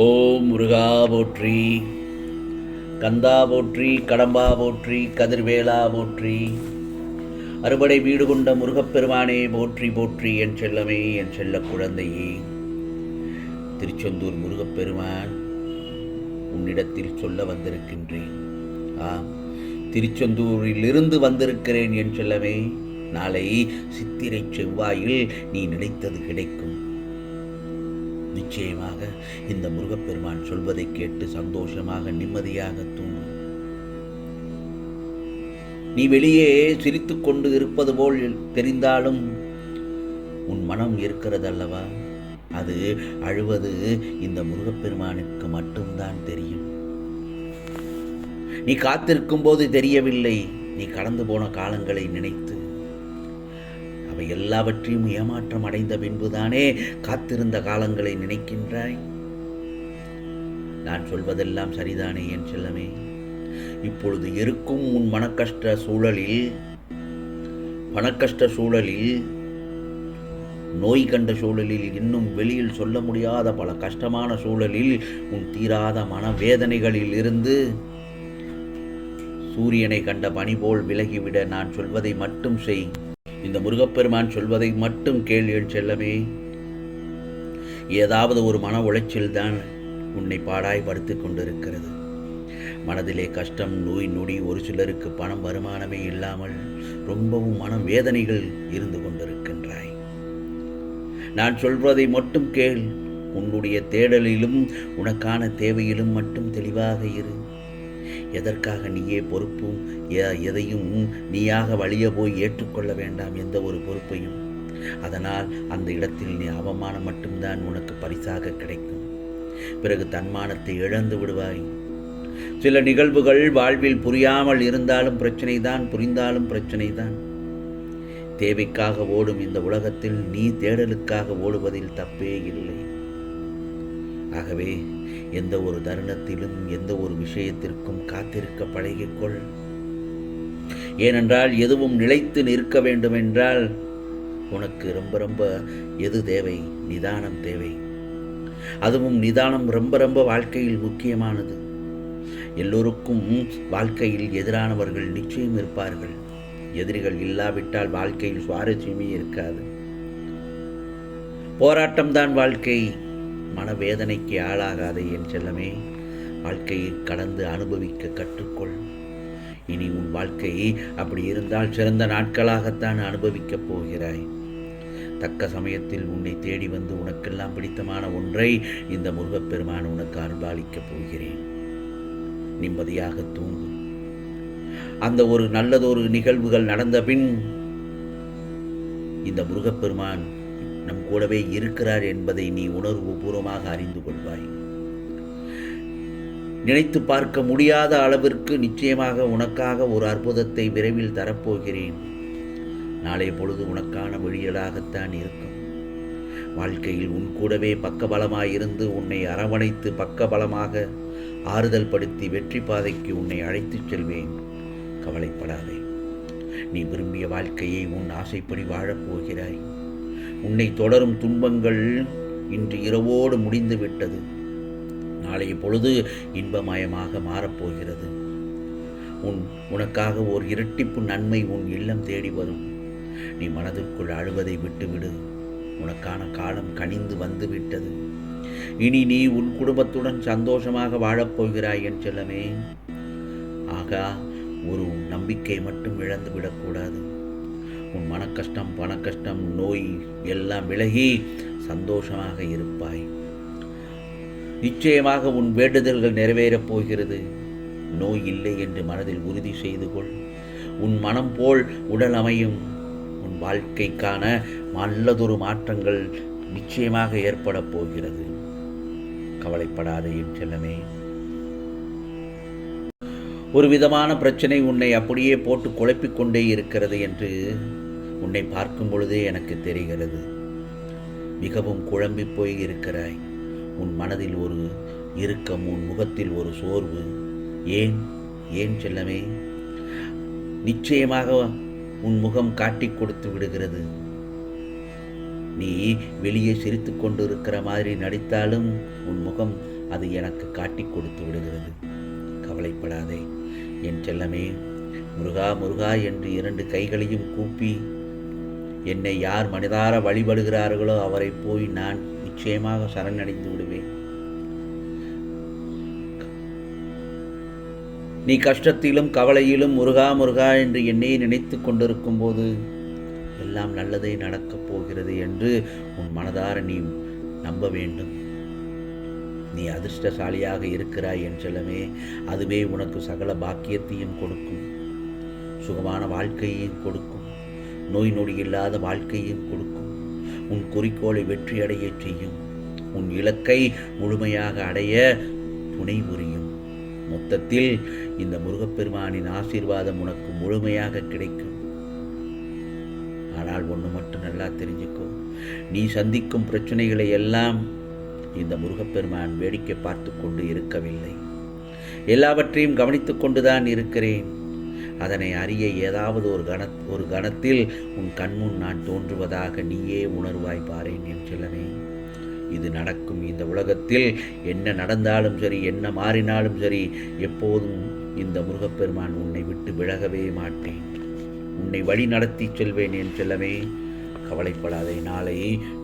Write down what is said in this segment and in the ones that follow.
ஓம் முருகா போற்றி, கந்தா போற்றி, கடம்பா போற்றி, கதிர்வேலா போற்றி, அறுபடை வீடு கொண்ட முருகப்பெருமானே போற்றி போற்றி. என் செல்லமே, என் செல்ல குழந்தையே, திருச்செந்தூர் முருகப்பெருமான் உன்னிடத்தில் சொல்ல வந்திருக்கின்றேன். ஆம், திருச்செந்தூரிலிருந்து வந்திருக்கிறேன் என் செல்லமே. நாளை சித்திரை செவ்வாயில் நீ நினைத்தது கிடைக்கும். நிச்சயமாக இந்த முருகப்பெருமான் சொல்வதை கேட்டு சந்தோஷமாக நிம்மதியாக தூங்கும். நீ வெளியே சிரித்துக் கொண்டு இருப்பது போல் தெரிந்தாலும் உன் மனம் இருக்கிறதல்லவா, அது அழுவது இந்த முருகப்பெருமானுக்கு மட்டும்தான் தெரியும். நீ காத்திருக்கும் போது தெரியவில்லை. நீ கடந்து போன காலங்களை நினைத்து அவை எல்லாவற்றையும் ஏமாற்றம் அடைந்த பின்புதானே காத்திருந்த காலங்களை நினைக்கின்றாய். நான் சொல்வதெல்லாம் சரிதானே என் செல்லமே? இப்பொழுது இருக்கும் உன் மனக்கஷ்ட சூழலில், நோய் கண்ட சூழலில், இன்னும் வெளியில் சொல்ல முடியாத பல கஷ்டமான சூழலில், உன் தீராத மனவேதனைகளில் இருந்து சூரியனை கண்ட பனி போல் விலகிவிட நான் சொல்வதை மட்டும் செய். இந்த முருகப்பெருமான் சொல்வதை மட்டும் கேள் என் செல்லமே. ஏதாவது ஒரு மன உளைச்சல்தான் உன்னை பாடாய்படுத்திக் கொண்டிருக்கிறது. மனதிலே கஷ்டம், நோய் நொடி, ஒரு சிலருக்கு பணம் வருமானமே இல்லாமல் ரொம்பவும் மன வேதனைகள் இருந்து கொண்டிருக்கின்றாய். நான் சொல்வதை மட்டும் கேள். உன்னுடைய தேடலிலும் உனக்கான தேவையிலும் மட்டும் தெளிவாக இரு. எதற்காக நீயே பொறுப்பும், எதையும் நீயாக வழிய போய் ஏற்றுக்கொள்ள வேண்டாம், எந்த ஒரு பொறுப்பையும். அதனால் அந்த இடத்தில் நீ அவமானம் மட்டும்தான் உனக்கு பரிசாக கிடைக்கும். பிறகு தன்மானத்தை இழந்து விடுவாய். சில நிகழ்வுகள் வாழ்வில் புரியாமல் இருந்தாலும் பிரச்சனைதான், புரிந்தாலும் பிரச்சனைதான். தேவைக்காக ஓடும் இந்த உலகத்தில் நீ தேடலுக்காக ஓடுவதில் தப்பே இல்லை. ஆகவே எந்த ஒரு தருணத்திலும் எந்த ஒரு விஷயத்திற்கும் காத்திருக்க பழகிக்கொள். ஏனென்றால் எதுவும் நிலைத்து நிற்க வேண்டுமென்றால் உனக்கு ரொம்ப எது தேவை? நிதானம் தேவை. அதுவும் நிதானம் ரொம்ப வாழ்க்கையில் முக்கியமானது. எல்லோருக்கும் வாழ்க்கையில் எதிரானவர்கள் நிச்சயம் இருப்பார்கள். எதிரிகள் இல்லாவிட்டால் வாழ்க்கையில் சுவாரஸ்யமே இருக்காது. போராட்டம்தான் வாழ்க்கை. மனவேதனைக்கு ஆளாகாதே என் செல்லமே. வாழ்க்கையை கடந்து அனுபவிக்க கற்றுக்கொள். இனி உன் வாழ்க்கையை அப்படி இருந்தால் சிறந்த நாட்களாகத்தான் அனுபவிக்கப் போகிறாய். தக்க சமயத்தில் உன்னை தேடி வந்து உனக்கெல்லாம் பிடித்தமான ஒன்றை இந்த முருகப்பெருமான் உனக்கு அருள்பாலிக்கப் போகிறேன். நிம்மதியாக தூங்கு. அந்த ஒரு நல்லதொரு நிகழ்வுகள் நடந்த பின் இந்த முருகப்பெருமான் நம் கூடவே இருக்கிறார் என்பதை நீ உணர்வு பூர்வமாக அறிந்து கொள்வாய். நினைத்து பார்க்க முடியாத அளவிற்கு நிச்சயமாக உனக்காக ஒரு அற்புதத்தை விரைவில் தரப்போகிறேன். நாளைய பொழுது உனக்கான விழியலாகத்தான் இருக்கும். வாழ்க்கையில் உன் கூடவே பக்கபலமாயிருந்து உன்னை அரவணைத்து பக்கபலமாக ஆறுதல் படுத்தி வெற்றி பாதைக்கு உன்னை அழைத்துச் செல்வேன். கவலைப்படாதே. நீ விரும்பிய வாழ்க்கையை உன் ஆசைப்படி வாழப்போகிறாய். உன்னை தொடரும் துன்பங்கள் இன்று இரவோடு முடிந்து விட்டது. நாளைய பொழுது இன்பமயமாக மாறப்போகிறது. உனக்காக ஓர் இரட்டிப்பு நன்மை உன் இல்லம் தேடி வரும். நீ மனதிற்குள் அழுவதை விட்டுவிடு. உனக்கான காலம் கனிந்து வந்து விட்டது. இனி நீ உன் குடும்பத்துடன் சந்தோஷமாக வாழப்போகிறாய் என் செல்லமே. ஆகா, ஒரு நம்பிக்கை மட்டும் இழந்து விடக்கூடாது. உன் மனக்கஷ்டம், பணக்கஷ்டம், நோய் எல்லாம் விலகி சந்தோஷமாக இருப்பாய். நிச்சயமாக உன் வேண்டுதல்கள் நிறைவேறப் போகிறது. நோய் இல்லை என்று மனதில் உறுதி செய்து கொள். உன் மனம் போல் உடல் அமையும். உன் வாழ்க்கைக்கான நல்லதொரு மாற்றங்கள் நிச்சயமாக ஏற்பட போகிறது. கவலைப்படாத என் செல்லமே. ஒரு விதமான பிரச்சனை உன்னை அப்படியே போட்டு குழப்பிக் கொண்டே இருக்கிறது என்று உன்னை பார்க்கும் பொழுதே எனக்கு தெரிகிறது. மிகவும் குழம்பி போய் இருக்கிறாய். உன் மனதில் ஒரு இறுக்கம், உன் முகத்தில் ஒரு சோர்வு. ஏன் செல்லமே? நிச்சயமாக உன் முகம் காட்டிக் கொடுத்து விடுகிறது. நீ வெளியே சிரித்து கொண்டு இருக்கிற மாதிரி நடித்தாலும் உன் முகம் அது எனக்கு காட்டிக் கொடுத்து விடுகிறது. கவலைப்படாதே என் செல்லமே. முருகா முருகா என்று 2 கைகளையும் கூப்பி என்னை யார் மனதார வழிபடுகிறார்களோ அவரை போய் நான் நிச்சயமாக சரணடைந்து விடுவேன். நீ கஷ்டத்திலும் கவலையிலும் முருகா முருகா என்று என்னை நினைத்து கொண்டிருக்கும் போது எல்லாம் நல்லதே நடக்கப் போகிறது என்று உன் மனதார நீ நம்ப வேண்டும். நீ அதிர்ஷ்டசாலியாக இருக்கிறாய் என் செல்லமே. அதுவே உனக்கு சகல பாக்கியத்தையும் கொடுக்கும், சுகமான வாழ்க்கையையும் கொடுக்கும், நோய் நொடி இல்லாத வாழ்க்கையும் கொடுக்கும், உன் குறிக்கோளை வெற்றியடைய செய்யும், உன் இலக்கை முழுமையாக அடைய துணை புரியும். மொத்தத்தில் இந்த முருகப்பெருமானின் ஆசீர்வாதம் உனக்கு முழுமையாக கிடைக்கும். ஆனால் ஒன்று மட்டும் நல்லா தெரிஞ்சுக்கோ, நீ சந்திக்கும் பிரச்சனைகளை எல்லாம் இந்த முருகப்பெருமான் வேடிக்கை பார்த்து கொண்டு இருக்கவில்லை. எல்லாவற்றையும் கவனித்து கொண்டுதான் இருக்கிறேன். அதனை அறிய ஏதாவது ஒரு கணத்தில் உன் கண்முன் நான் தோன்றுவதாக நீயே உணர்வாய் பாரேன் என் செல்லமே. இது நடக்கும். இந்த உலகத்தில் என்ன நடந்தாலும் சரி, என்ன மாறினாலும் சரி, எப்போதும் இந்த முருகப்பெருமான் உன்னை விட்டு விலகவே மாட்டேன். உன்னை வழி நடத்தி செல்வேன் என் செல்லமே. கவலைப்படாதே. நாளை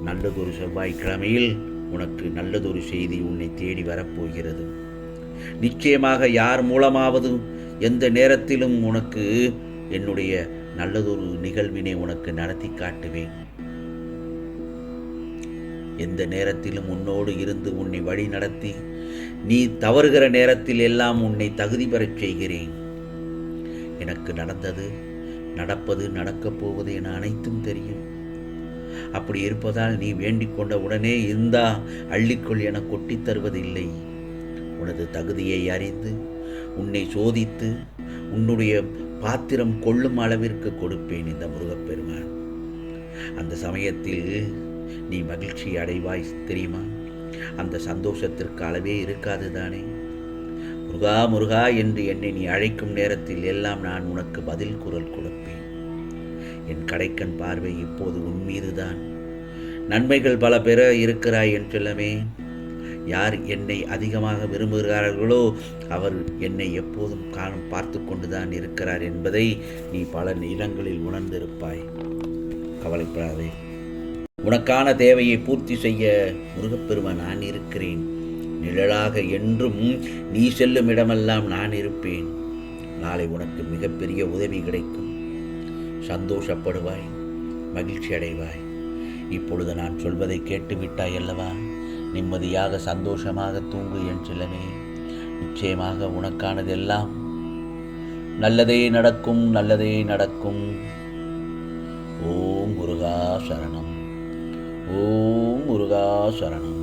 நல்லதொரு செவ்வாய்க்கிழமையில் உனக்கு நல்லதொரு செய்தி உன்னை தேடி வரப்போகிறது. நிச்சயமாக யார் மூலமாவது எந்த நேரத்திலும் உனக்கு என்னுடைய நல்லதொரு நிகழ்வினை உனக்கு நடத்தி காட்டுவேன். எந்த நேரத்திலும் உன்னோடு இருந்து உன்னை வழி நடத்தி நீ தவறுகிற நேரத்தில் எல்லாம் உன்னை தகுதி பெறச் செய்கிறேன். எனக்கு நடந்தது, நடப்பது, நடக்கப் போவது என அனைத்தும் தெரியும். அப்படி இருப்பதால் நீ வேண்டிக் கொண்ட உடனே இருந்தா அள்ளிக்கொள் என கொட்டித் தருவதில்லை. உனது தகுதியை அறிந்து உன்னை சோதித்து உன்னுடைய பாத்திரம் கொள்ளும் அளவிற்கு கொடுப்பேன் இந்த முருகப்பெருமான். அந்த சமயத்தில் நீ மகிழ்ச்சி அடைவாய் தெரியுமா? அந்த சந்தோஷத்திற்கு அளவே இருக்காது தானே? முருகா முருகா என்று என்னை நீ அழைக்கும் நேரத்தில் எல்லாம் நான் உனக்கு பதில் குரல் கொடுப்பேன். என் கடைக்கண் பார்வை இப்போது உன் மீதுதான். நன்மைகள் பல பெற இருக்கிறாய் என் செல்லமே. யார் என்னை அதிகமாக விரும்புகிறார்களோ அவர் என்னை எப்போதும் காலம் பார்த்து கொண்டுதான் இருக்கிறார் என்பதை நீ பல இடங்களில் உணர்ந்திருப்பாய். கவலைப்படாதே. உனக்கான தேவையை பூர்த்தி செய்ய முருகப்பெருமான் நான் இருக்கிறேன். நிழலாக என்றும் நீ செல்லும் இடமெல்லாம் நான் இருப்பேன். நாளை உனக்கு மிகப்பெரிய உதவி கிடைக்கும். சந்தோஷப்படுவாய், மகிழ்ச்சி அடைவாய். இப்பொழுது நான் சொல்வதை கேட்டுவிட்டாய் அல்லவா? நிம்மதியாக சந்தோஷமாக தூங்கு என் செல்லமே. நிச்சயமாக உனக்கானதெல்லாம் நல்லதே நடக்கும், நல்லதே நடக்கும். ஓம் முருகா சரணம். ஓம் முருகா சரணம்.